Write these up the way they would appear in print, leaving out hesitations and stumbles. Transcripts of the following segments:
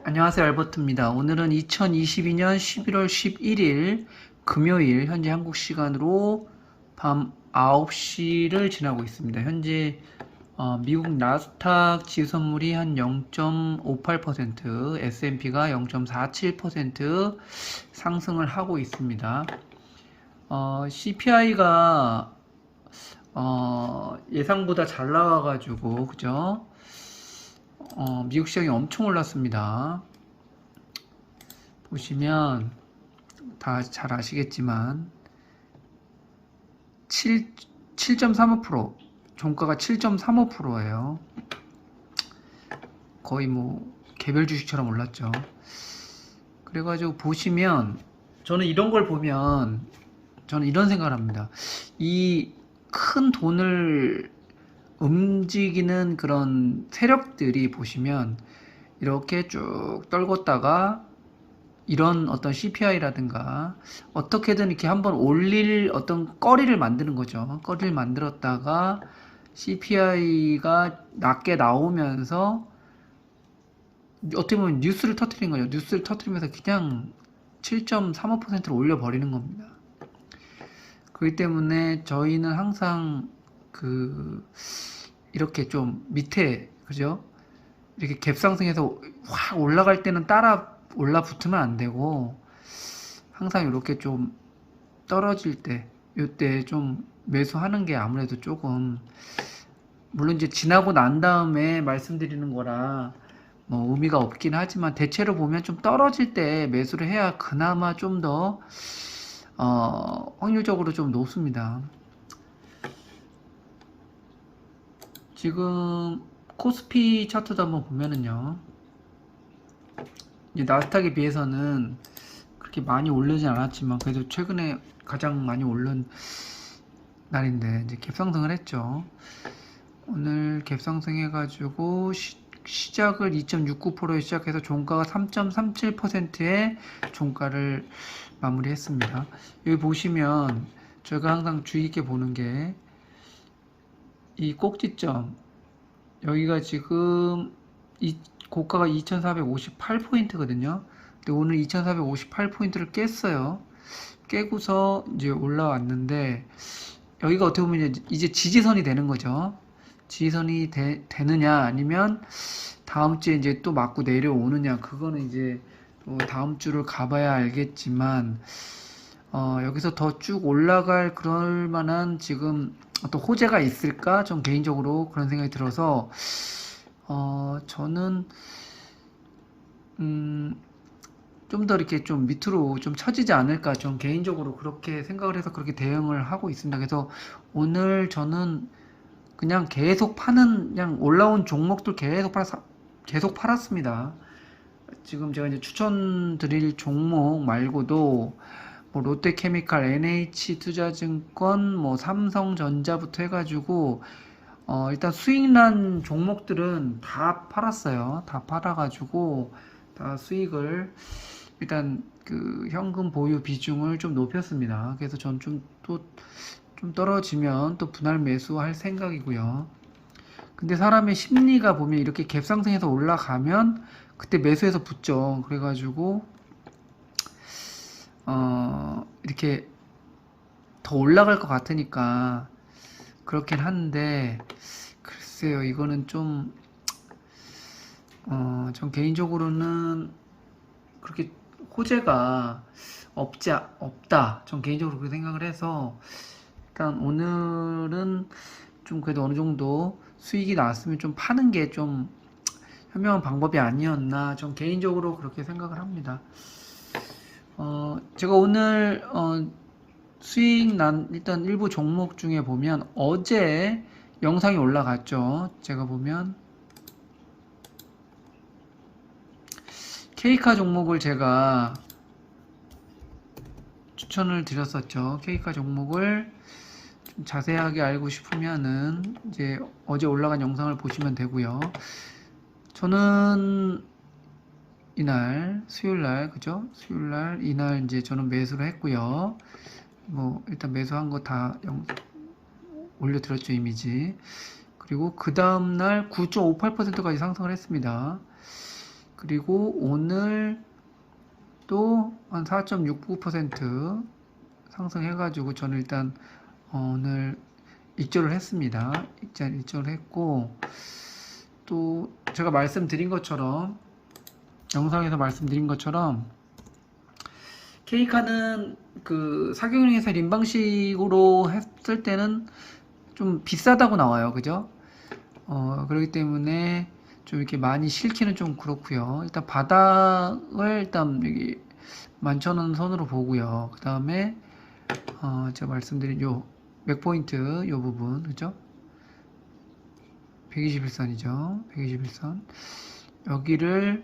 안녕하세요, 알버트입니다. 오늘은 2022년 11월 11일 금요일 현재 한국 시간으로 밤 9시를 지나고 있습니다. 현재 미국 나스닥 지수 선물이 한 0.58%, S&P가 0.47% 상승을 하고 있습니다. CPI가 예상보다 잘 나와가지고 그죠? 미국 시장이 엄청 올랐습니다. 보시면 다 잘 아시겠지만 7.35%, 종가가 7.35%예요. 거의 뭐 개별 주식처럼 올랐죠. 그래가지고 보시면 저는 이런 걸 보면 저는 이런 생각을 합니다. 이 큰 돈을 움직이는 그런 세력들이 보시면 이렇게 쭉 떨궜다가 이런 어떤 CPI라든가 어떻게든 이렇게 한번 올릴 어떤 거리를 만드는 거죠. 거리를 만들었다가 CPI가 낮게 나오면서 어떻게 보면 뉴스를 터뜨린 거죠. 뉴스를 터뜨리면서 그냥 7.35%를 올려버리는 겁니다. 그렇기 때문에 저희는 항상 이렇게 좀 밑에 그죠? 이렇게 갭상승해서 확 올라갈 때는 따라 올라붙으면 안 되고 항상 이렇게 좀 떨어질 때 요때 좀 매수하는 게 아무래도 조금 물론 이제 지나고 난 다음에 말씀드리는 거라 뭐 의미가 없긴 하지만 대체로 보면 좀 떨어질 때 매수를 해야 그나마 좀 더 확률적으로 좀 높습니다. 지금 코스피 차트도 한번 보면은요. 이제 나스닥에 비해서는 그렇게 많이 오르진 않았지만 그래도 최근에 가장 많이 오른 날인데 이제 갭상승을 했죠. 오늘 갭상승 해가지고 시작을 2.69%에 시작해서 종가가 3.37%의 종가를 마무리했습니다. 여기 보시면 제가 항상 주의 깊게 보는 게 이 꼭지점 여기가 지금 이 고가가 2458포인트거든요. 근데 오늘 2458포인트를 깼어요. 깨고서 이제 올라왔는데 여기가 어떻게 보면 이제 지지선이 되는 거죠. 지지선이 되느냐 아니면 다음 주에 이제 또 맞고 내려오느냐 그거는 이제 또 다음 주를 가봐야 알겠지만 여기서 더 쭉 올라갈 그럴 만한 지금 또 호재가 있을까? 좀 개인적으로 그런 생각이 들어서 저는 좀 더 이렇게 좀 밑으로 좀 처지지 않을까 좀 개인적으로 그렇게 생각을 해서 그렇게 대응을 하고 있습니다. 그래서 오늘 저는 그냥 계속 파는 그냥 올라온 종목들 계속 팔았습니다. 지금 제가 이제 추천드릴 종목 말고도 뭐 롯데케미칼, NH투자증권, 뭐 삼성전자부터 해가지고 일단 수익난 종목들은 다 팔았어요. 다 팔아가지고 다 수익을 일단 그 현금 보유 비중을 좀 높였습니다. 그래서 전 좀 떨어지면 또 분할 매수할 생각이고요. 근데 사람의 심리가 보면 이렇게 갭상승해서 올라가면 그때 매수해서 붙죠. 그래가지고 이렇게 더 올라갈 것 같으니까 그렇긴 한데 글쎄요 이거는 좀 전 개인적으로는 그렇게 호재가 없다 전 개인적으로 그렇게 생각을 해서 일단 오늘은 좀 그래도 어느 정도 수익이 나왔으면 좀 파는 게 좀 현명한 방법이 아니었나 전 개인적으로 그렇게 생각을 합니다. 제가 오늘 수익 난 일단 일부 종목 중에 보면 어제 영상이 올라갔죠. 제가 보면 케이카 종목을 제가 추천을 드렸었죠. 케이카 종목을 좀 자세하게 알고 싶으면은 이제 어제 올라간 영상을 보시면 되고요. 저는 이날 수요일날 그죠? 수요일날 이날 이제 저는 매수를 했고요. 뭐 일단 매수한 거 다 올려드렸죠 이미지. 그리고 그 다음날 9.58%까지 상승을 했습니다. 그리고 오늘 또 한 4.69% 상승해가지고 저는 일단 오늘 익절을 했습니다. 익절을 했고, 또 제가 말씀드린 것처럼, 영상에서 말씀드린 것처럼 K카는 그 사경영에서 림 방식으로 했을 때는 좀 비싸다고 나와요. 그죠? 그렇기 때문에 좀 이렇게 많이 실기는 좀 그렇고요. 일단 바닥을 일단 여기 11,000원 선으로 보고요. 그 다음에 제가 말씀드린 요 맥포인트 요 부분, 그죠? 121선이죠. 121선. 여기를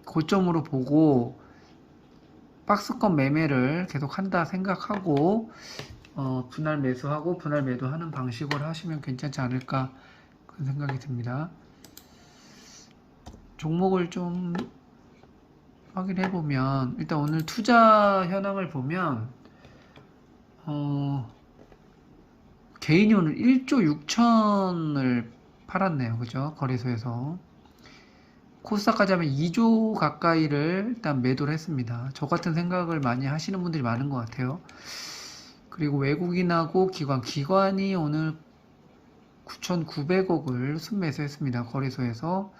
고점으로 보고 박스권 매매를 계속 한다 생각하고 분할 매수하고 분할 매도하는 방식으로 하시면 괜찮지 않을까 그런 생각이 듭니다. 종목을 좀 확인해 보면 일단 오늘 투자 현황을 보면 개인이 오늘 1조 6천을 팔았네요. 그죠? 거래소에서. 코스닥까지 하면 2조 가까이를 일단 매도를 했습니다. 저 같은 생각을 많이 하시는 분들이 많은 것 같아요. 그리고 외국인하고 기관이 오늘 9,900억을 순매수했습니다. 거래소에서.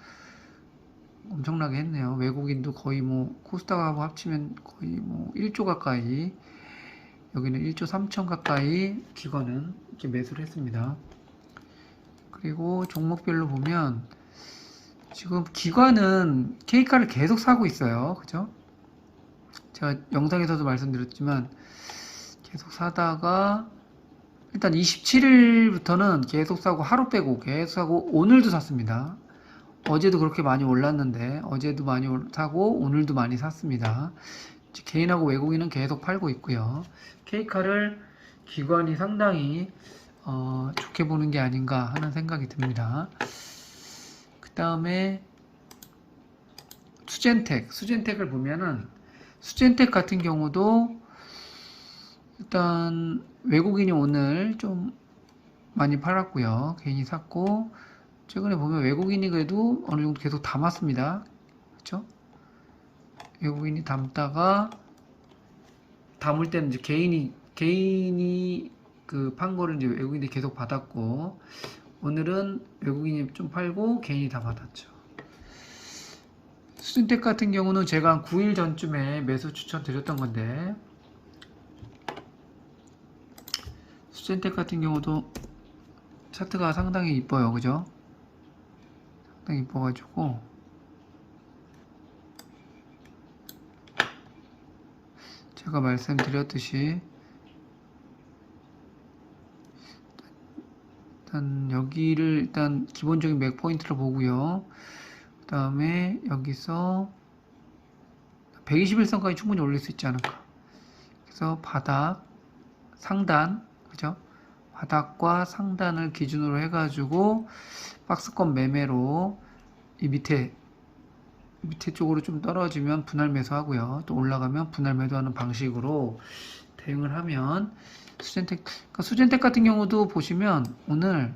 엄청나게 했네요. 외국인도 거의 뭐 코스닥하고 합치면 거의 뭐 1조 가까이, 여기는 1조 3천 가까이 기관은 이렇게 매수를 했습니다. 그리고 종목별로 보면 지금 기관은 K카를 계속 사고 있어요. 그죠? 제가 영상에서도 말씀드렸지만 계속 사다가 일단 27일부터는 계속 사고 하루 빼고 계속 사고 오늘도 샀습니다. 어제도 그렇게 많이 올랐는데 어제도 많이 사고 오늘도 많이 샀습니다. 개인하고 외국인은 계속 팔고 있고요. K카를 기관이 상당히 좋게 보는 게 아닌가 하는 생각이 듭니다. 그 다음에 수젠텍을 보면은 수젠텍 같은 경우도 일단 외국인이 오늘 좀 많이 팔았고요. 개인이 샀고 최근에 보면 외국인이 그래도 어느 정도 계속 담았습니다. 그렇죠? 외국인이 담다가 담을 때는 이제 개인이 그 판 거를 이제 외국인이 계속 받았고 오늘은 외국인이 좀 팔고 개인이 다 받았죠. 수준택 같은 경우는 제가 한 9일 전쯤에 매수 추천 드렸던 건데 수젠텍 같은 경우도 차트가 상당히 이뻐요. 그죠? 상당히 이뻐가지고 제가 말씀드렸듯이 일단 여기를 일단 기본적인 맥포인트를 보고요. 그 다음에 여기서 121선까지 충분히 올릴 수 있지 않을까. 그래서 바닥, 상단, 그죠? 바닥과 상단을 기준으로 해가지고 박스권 매매로 이 밑에 쪽으로 좀 떨어지면 분할 매수하고요. 또 올라가면 분할 매도하는 방식으로 대응을 하면 수젠텍 같은 경우도 보시면 오늘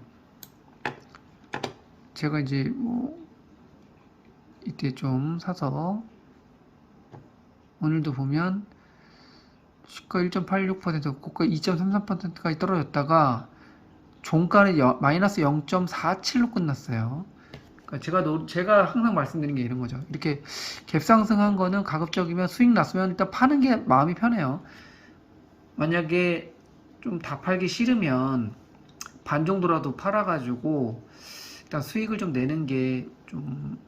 제가 이제 뭐 이때 좀 사서 오늘도 보면 시가 1.86%, 고가 2.33%까지 떨어졌다가 종가는 마이너스 0.47로 끝났어요. 그러니까 제가 항상 말씀드리는 게 이런 거죠. 이렇게 갭상승한 거는 가급적이면 수익 났으면 일단 파는 게 마음이 편해요. 만약에 좀 다 팔기 싫으면 반 정도라도 팔아가지고 일단 수익을 좀 내는 게 좀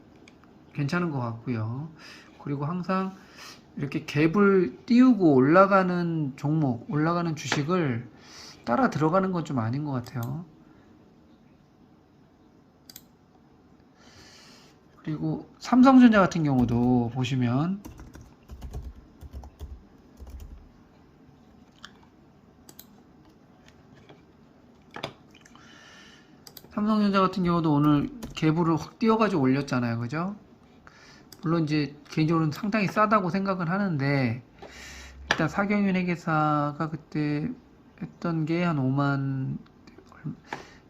괜찮은 것 같고요. 그리고 항상 이렇게 갭을 띄우고 올라가는 종목, 올라가는 주식을 따라 들어가는 건 좀 아닌 것 같아요. 그리고 삼성전자 같은 경우도 보시면 삼성전자 같은 경우도 오늘 갭을 확 띄워가지고 올렸잖아요. 그죠? 물론 이제 개인적으로는 상당히 싸다고 생각은 하는데 일단 사경윤 회계사가 그때 했던 게 한 5만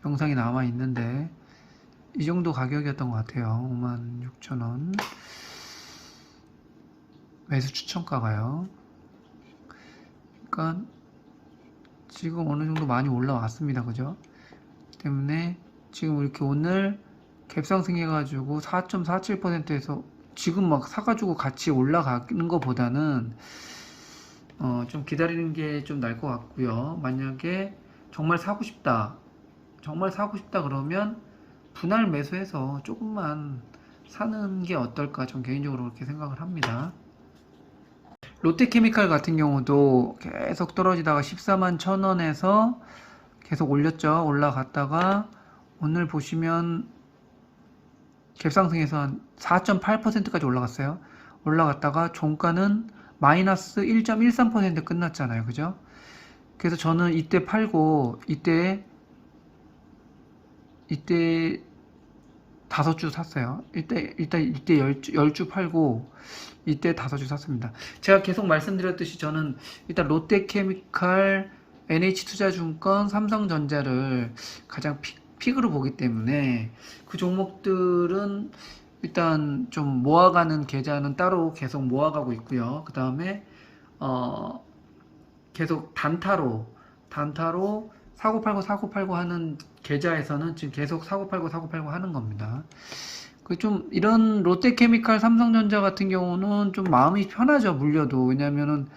영상이 남아 있는데 이 정도 가격이었던 것 같아요. 56,000원. 매수 추천가가요. 그러니까 지금 어느 정도 많이 올라왔습니다. 그죠? 때문에 지금 이렇게 오늘 갭상승해가지고 4.47%에서 지금 막 사가지고 같이 올라가는 것보다는 좀 기다리는 게 좀 나을 것 같고요. 만약에 정말 사고 싶다 그러면 분할 매수해서 조금만 사는 게 어떨까, 전 개인적으로 그렇게 생각을 합니다. 롯데케미칼 같은 경우도 계속 떨어지다가 14만 1,000원에서 계속 올렸죠. 올라갔다가 오늘 보시면 갭상승해서 한 4.8%까지 올라갔어요. 올라갔다가 종가는 마이너스 1.13% 끝났잖아요. 그죠? 그래서 저는 이때 팔고 이때 5주 샀어요. 이때 10주 팔고 이때 5주 샀습니다. 제가 계속 말씀드렸듯이 저는 일단 롯데케미칼, NH투자증권, 삼성전자를 가장 픽으로 보기 때문에 그 종목들은 일단 좀 모아가는 계좌는 따로 계속 모아가고 있고요. 그 다음에 계속 단타로 사고 팔고 하는 계좌에서는 지금 계속 사고 팔고 하는 겁니다. 그 좀 이런 롯데케미칼, 삼성전자 같은 경우는 좀 마음이 편하죠. 물려도. 왜냐면은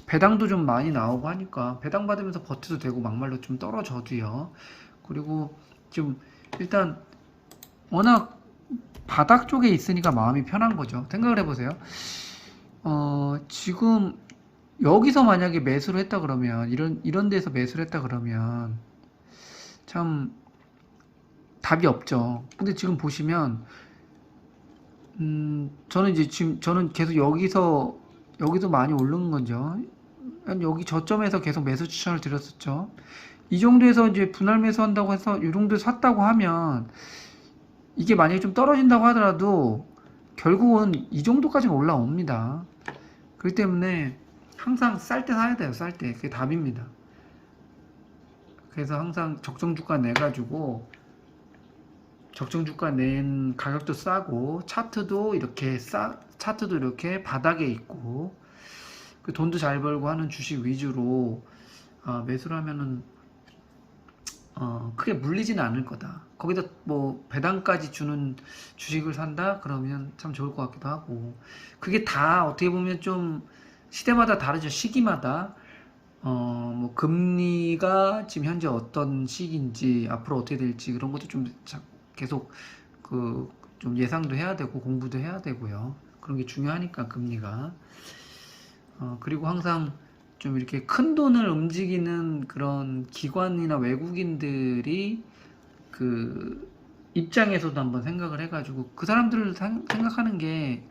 배당도 좀 많이 나오고 하니까 배당 받으면서 버텨도 되고 막말로 좀 떨어져도요. 그리고 좀 일단 워낙 바닥 쪽에 있으니까 마음이 편한 거죠. 생각을 해보세요. 지금 여기서 만약에 매수를 했다 그러면 이런 데서 매수를 했다 그러면 참 답이 없죠. 근데 지금 보시면 저는 계속 여기서 많이 오른 거죠. 여기 저점에서 계속 매수 추천을 드렸었죠. 이 정도에서 이제 분할 매수한다고 해서 이 정도 샀다고 하면 이게 만약에 좀 떨어진다고 하더라도 결국은 이 정도까지는 올라옵니다. 그렇기 때문에 항상 쌀 때 사야 돼요. 쌀 때. 그게 답입니다. 그래서 항상 적정주가 내가지고 적정주가 낸 가격도 싸고 차트도 이렇게 바닥에 있고 그 돈도 잘 벌고 하는 주식 위주로 매수를 하면은 크게 물리지는 않을 거다. 거기다 뭐 배당까지 주는 주식을 산다 그러면 참 좋을 것 같기도 하고, 그게 다 어떻게 보면 좀 시대마다 다르죠. 시기마다 뭐 금리가 지금 현재 어떤 시기인지 앞으로 어떻게 될지 그런 것도 좀 계속 좀 예상도 해야 되고 공부도 해야 되고요. 그런 게 중요하니까 금리가. 그리고 항상 좀 이렇게 큰 돈을 움직이는 그런 기관이나 외국인들이 그 입장에서도 한번 생각을 해가지고 그 사람들을 생각하는 게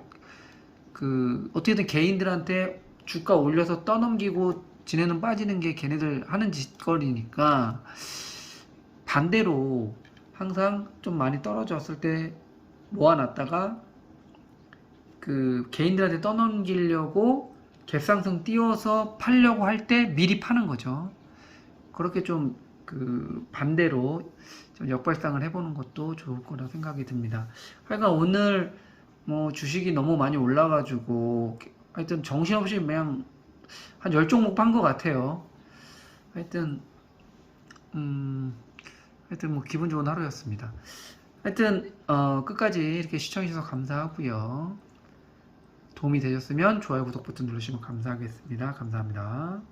어떻게든 개인들한테 주가 올려서 떠넘기고 지네는 빠지는 게 걔네들 하는 짓거리니까, 반대로 항상 좀 많이 떨어졌을 때 모아놨다가 그 개인들한테 떠넘기려고 갭상승 띄워서 팔려고 할 때 미리 파는 거죠. 그렇게 좀 반대로 좀 역발상을 해보는 것도 좋을 거라 생각이 듭니다. 하여간 오늘 뭐 주식이 너무 많이 올라가지고 하여튼 정신없이 그냥 한 10종목 판 것 같아요. 하여튼 뭐 기분 좋은 하루였습니다. 하여튼 끝까지 이렇게 시청해주셔서 감사하고요. 도움이 되셨으면 좋아요, 구독 버튼 누르시면 감사하겠습니다. 감사합니다.